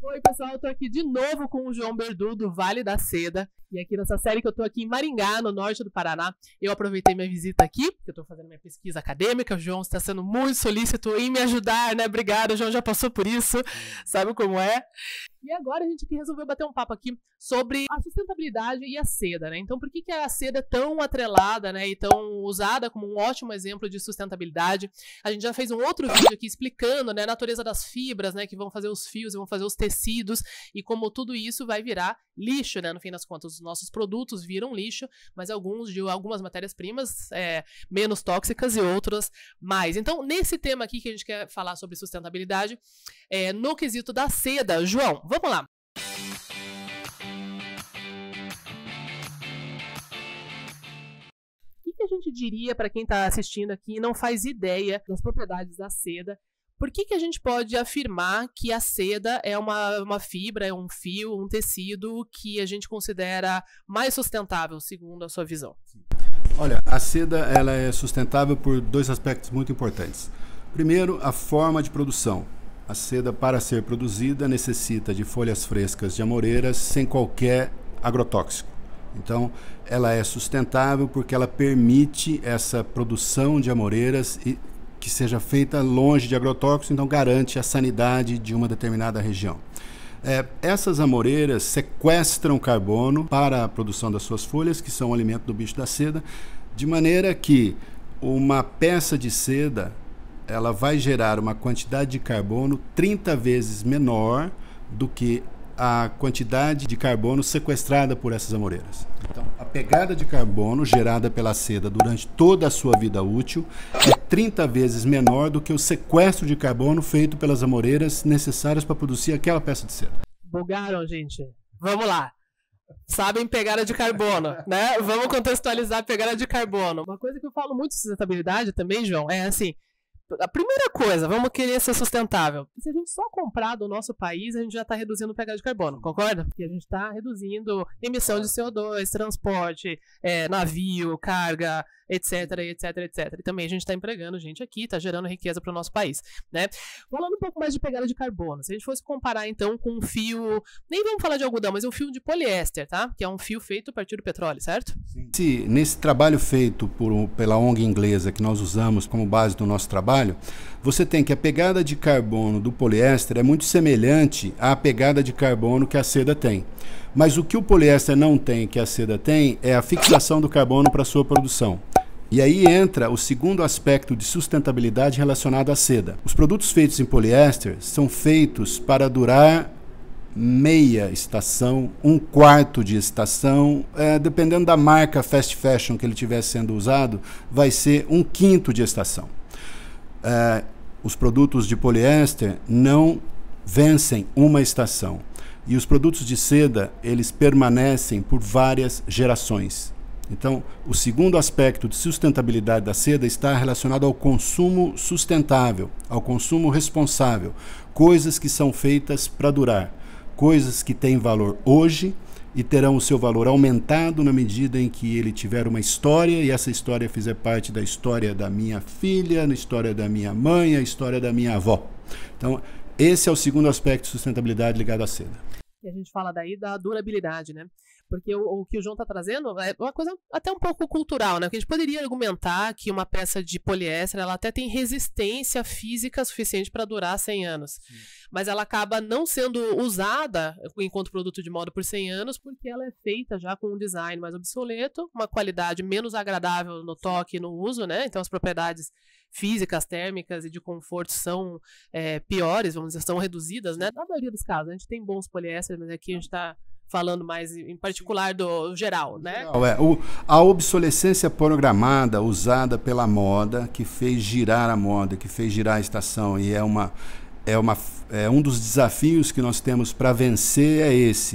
Oi, pessoal, eu tô aqui de novo com o João Berdu, do Vale da Seda. E aqui nessa série que eu tô aqui em Maringá, no norte do Paraná, eu aproveitei minha visita aqui, porque eu tô fazendo minha pesquisa acadêmica. O João está sendo muito solícito em me ajudar, né? Obrigado, o João já passou por isso, sabe como é? E agora a gente resolveu bater um papo aqui sobre a sustentabilidade e a seda, né? Então, por que a seda é tão atrelada, né, e tão usada como um ótimo exemplo de sustentabilidade? A gente já fez um outro vídeo aqui explicando, né, a natureza das fibras, né, que vão fazer os fios, vão fazer os tecidos, e como tudo isso vai virar lixo, né? No fim das contas, os nossos produtos viram lixo, mas algumas matérias-primas menos tóxicas e outras mais. Então, nesse tema aqui que a gente quer falar sobre sustentabilidade, no quesito da seda, João, vamos lá. O que a gente diria para quem está assistindo aqui e não faz ideia das propriedades da seda? Por que a gente pode afirmar que a seda é uma fibra, é um fio, um tecido que a gente considera mais sustentável, segundo a sua visão? Olha, a seda ela é sustentável por dois aspectos muito importantes. Primeiro, a forma de produção. A seda, para ser produzida, necessita de folhas frescas de amoreiras sem qualquer agrotóxico. Então, ela é sustentável porque ela permite essa produção de amoreiras e que seja feita longe de agrotóxicos, então garante a sanidade de uma determinada região. Essas amoreiras sequestram carbono para a produção das suas folhas, que são o alimento do bicho da seda, de maneira que uma peça de seda ela vai gerar uma quantidade de carbono 30 vezes menor do que a quantidade de carbono sequestrada por essas amoreiras. Então, a pegada de carbono gerada pela seda durante toda a sua vida útil é 30 vezes menor do que o sequestro de carbono feito pelas amoreiras necessárias para produzir aquela peça de seda. Bugaram, gente. Vamos lá. Sabem pegada de carbono, né? Vamos contextualizar a pegada de carbono. Uma coisa que eu falo muito de sustentabilidade também, João, é assim, a primeira coisa, vamos querer ser sustentável. Se a gente só comprar do nosso país, a gente já está reduzindo a pegada de carbono, concorda? Porque a gente está reduzindo emissão de CO2, transporte, navio, carga, etc, etc, etc. E também a gente está empregando gente aqui, está gerando riqueza para o nosso país, né? Falando um pouco mais de pegada de carbono, se a gente fosse comparar então com um fio, nem vamos falar de algodão, mas um fio de poliéster, tá? Que é um fio feito a partir do petróleo, certo? Sim. Nesse trabalho feito pela ONG inglesa que nós usamos como base do nosso trabalho, você tem que a pegada de carbono do poliéster é muito semelhante à pegada de carbono que a seda tem. Mas o que o poliéster não tem, que a seda tem, é a fixação do carbono para sua produção. E aí entra o segundo aspecto de sustentabilidade relacionado à seda. Os produtos feitos em poliéster são feitos para durar meia estação, um quarto de estação, dependendo da marca fast fashion que ele estiver sendo usado, vai ser um quinto de estação. Os produtos de poliéster não vencem uma estação. E os produtos de seda, eles permanecem por várias gerações. Então, o segundo aspecto de sustentabilidade da seda está relacionado ao consumo sustentável, ao consumo responsável. Coisas que são feitas para durar, coisas que têm valor hoje e terão o seu valor aumentado na medida em que ele tiver uma história e essa história fizer parte da história da minha filha, na história da minha mãe, a história da minha avó. Então, esse é o segundo aspecto de sustentabilidade ligado à seda. E a gente fala daí da durabilidade, né? Porque o que o João está trazendo é uma coisa até um pouco cultural, né? Porque a gente poderia argumentar que uma peça de poliéster, ela até tem resistência física suficiente para durar 100 anos. Sim. Mas ela acaba não sendo usada enquanto produto de moda por 100 anos, porque ela é feita já com um design mais obsoleto, uma qualidade menos agradável no toque e no uso, né? Então as propriedades físicas, térmicas e de conforto são piores, vamos dizer, são reduzidas, né? Na maioria dos casos, a gente tem bons poliésteres, mas aqui a gente está falando mais em particular do geral, né? A obsolescência programada usada pela moda, que fez girar a moda, que fez girar a estação, e um dos desafios que nós temos para vencer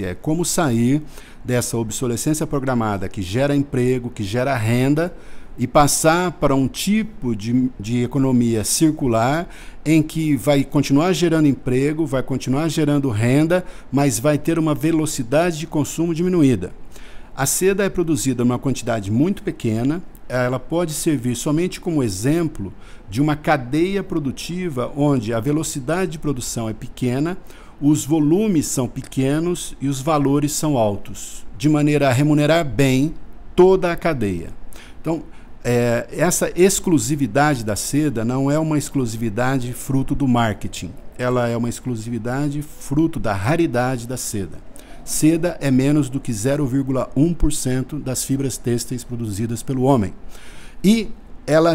é como sair dessa obsolescência programada que gera emprego, que gera renda, e passar para um tipo de economia circular em que vai continuar gerando emprego, vai continuar gerando renda, mas vai ter uma velocidade de consumo diminuída. A seda é produzida numa quantidade muito pequena, ela pode servir somente como exemplo de uma cadeia produtiva onde a velocidade de produção é pequena, os volumes são pequenos e os valores são altos, de maneira a remunerar bem toda a cadeia. Então, essa exclusividade da seda não é uma exclusividade fruto do marketing, ela é uma exclusividade fruto da raridade da seda. Seda é menos do que 0,1% das fibras têxteis produzidas pelo homem. E ela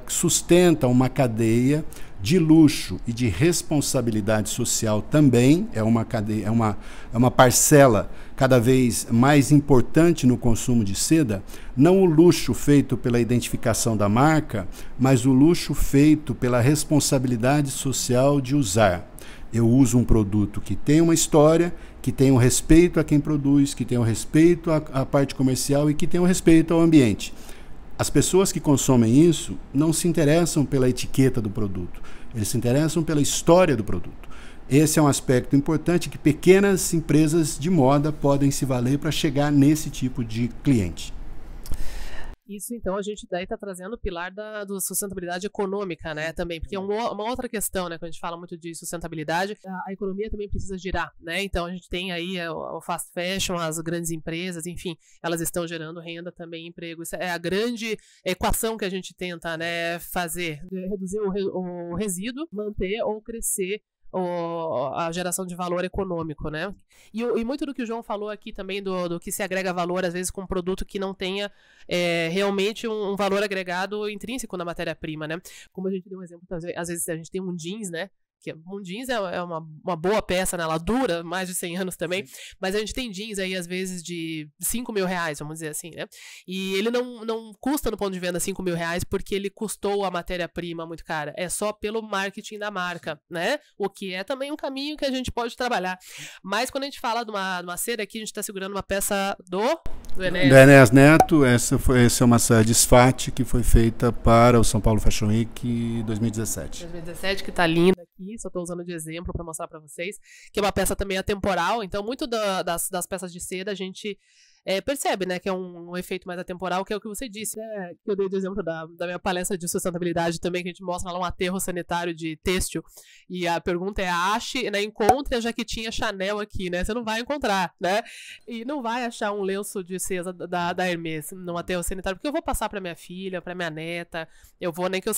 sustenta uma cadeia de luxo e de responsabilidade social também, é uma parcela cada vez mais importante no consumo de seda, não o luxo feito pela identificação da marca, mas o luxo feito pela responsabilidade social de usar. Eu uso um produto que tem uma história, que tem um respeito a quem produz, que tem um respeito à parte comercial e que tem um respeito ao ambiente. As pessoas que consomem isso não se interessam pela etiqueta do produto, eles se interessam pela história do produto. Esse é um aspecto importante que pequenas empresas de moda podem se valer para chegar nesse tipo de cliente. Isso, então, a gente daí está trazendo o pilar da sustentabilidade econômica, né, também, porque é uma outra questão, né, quando a gente fala muito de sustentabilidade, a economia também precisa girar, né, então a gente tem aí o fast fashion, as grandes empresas, enfim, elas estão gerando renda também, emprego, isso é a grande equação que a gente tenta, né, fazer, reduzir o resíduo, manter ou crescer a geração de valor econômico, né? E muito do que o João falou aqui também, do que se agrega valor, às vezes, com um produto que não tenha realmente um valor agregado intrínseco na matéria-prima, né? Como a gente deu um exemplo, às vezes a gente tem um jeans, né? Que um jeans é uma boa peça, né? Ela dura mais de 100 anos também, mas a gente tem jeans aí, às vezes, de 5 mil reais, vamos dizer assim, né? E ele não custa no ponto de venda 5 mil reais porque ele custou a matéria-prima muito cara. É só pelo marketing da marca, né? O que é também um caminho que a gente pode trabalhar. Mas quando a gente fala de uma seda aqui, a gente está segurando uma peça do Enéas Neto. Essa é uma saia de Sfat que foi feita para o São Paulo Fashion Week 2017. 2017, que tá linda aqui, só estou usando de exemplo para mostrar para vocês, que é uma peça também atemporal, então muito das peças de seda a gente percebe, né, que é um efeito mais atemporal, que é o que você disse, né, que eu dei de exemplo da minha palestra de sustentabilidade também, que a gente mostra lá um aterro sanitário de têxtil, e a pergunta é, ache, né, encontre a jaquetinha Chanel aqui, né, você não vai encontrar, né, e não vai achar um lenço de seda da Hermès num aterro sanitário, porque eu vou passar para minha filha, para minha neta, eu vou, nem que eu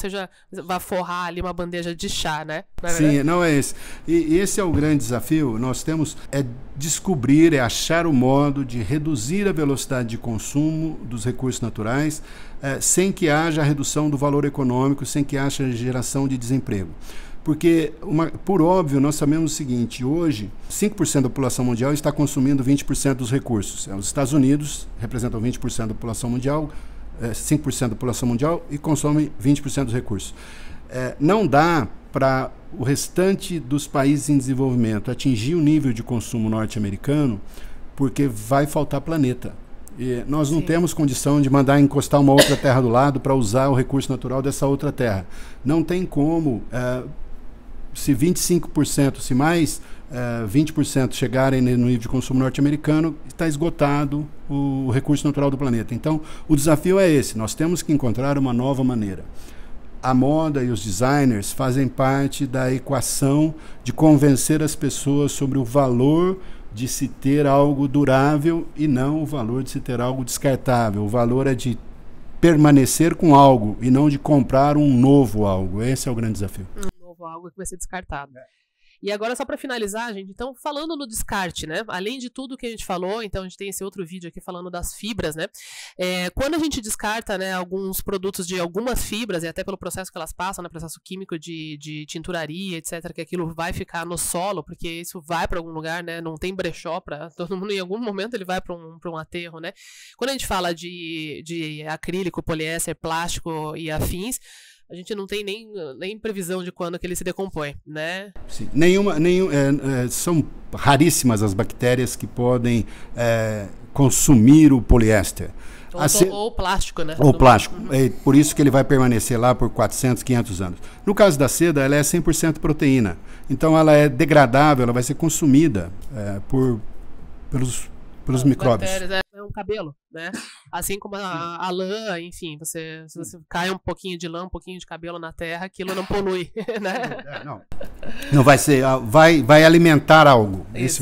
vá forrar ali uma bandeja de chá, né. Sim, não é esse. E esse é o grande desafio, nós temos, descobrir, achar o modo de reduzir a velocidade de consumo dos recursos naturais sem que haja redução do valor econômico, sem que haja geração de desemprego. Porque, por óbvio, nós sabemos o seguinte, hoje 5% da população mundial está consumindo 20% dos recursos. Os Estados Unidos representam 20% da população mundial, 5% da população mundial e consomem 20% dos recursos. Não dá para o restante dos países em desenvolvimento atingir o nível de consumo norte-americano, porque vai faltar planeta. E nós não temos condição de mandar encostar uma outra terra do lado para usar o recurso natural dessa outra terra. Não tem como, se 25%, se mais 20% chegarem no nível de consumo norte-americano, está esgotado o recurso natural do planeta. Então, o desafio é esse, nós temos que encontrar uma nova maneira. A moda e os designers fazem parte da equação de convencer as pessoas sobre o valor de se ter algo durável e não o valor de se ter algo descartável. O valor é de permanecer com algo e não de comprar um novo algo. Esse é o grande desafio. Um novo algo que vai ser descartado. E agora, só para finalizar, gente, então, falando no descarte, né? Além de tudo que a gente falou, então a gente tem esse outro vídeo aqui falando das fibras, né? Quando a gente descarta, né, alguns produtos de algumas fibras, e até pelo processo que elas passam, né, processo químico de tinturaria, etc., que aquilo vai ficar no solo, porque isso vai para algum lugar, né? Não tem brechó para todo mundo, em algum momento ele vai para um aterro, né? Quando a gente fala de acrílico, poliéster, plástico e afins, a gente não tem nem previsão de quando que ele se decompõe, né? Sim. São raríssimas as bactérias que podem consumir o poliéster. Ou plástico, né? Ou plástico. É por isso que ele vai permanecer lá por 400, 500 anos. No caso da seda, ela é 100% proteína. Então, ela é degradável, ela vai ser consumida pelos pelos micróbios. Bactérias, é um cabelo, né? Assim como a lã, enfim, se você cai um pouquinho de lã, um pouquinho de cabelo na terra, aquilo não polui, né? Não vai ser, vai alimentar algo. Esse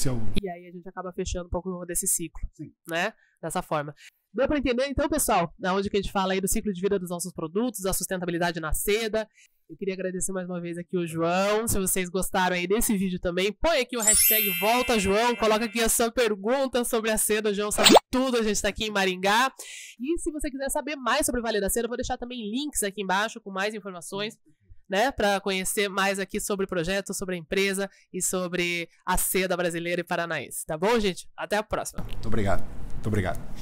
é o... E aí a gente acaba fechando um pouco desse ciclo, né? Dessa forma. Deu para entender, então, pessoal, da onde que a gente fala aí do ciclo de vida dos nossos produtos, da sustentabilidade na seda. Eu queria agradecer mais uma vez aqui o João. Se vocês gostaram aí desse vídeo também, põe aqui o hashtag #VoltaJoão, coloca aqui a sua pergunta sobre a seda. O João sabe tudo, a gente está aqui em Maringá. E se você quiser saber mais sobre o Vale da Seda, eu vou deixar também links aqui embaixo com mais informações, né, para conhecer mais aqui sobre o projeto, sobre a empresa e sobre a seda brasileira e paranaense. Tá bom, gente? Até a próxima. Muito obrigado. Muito obrigado.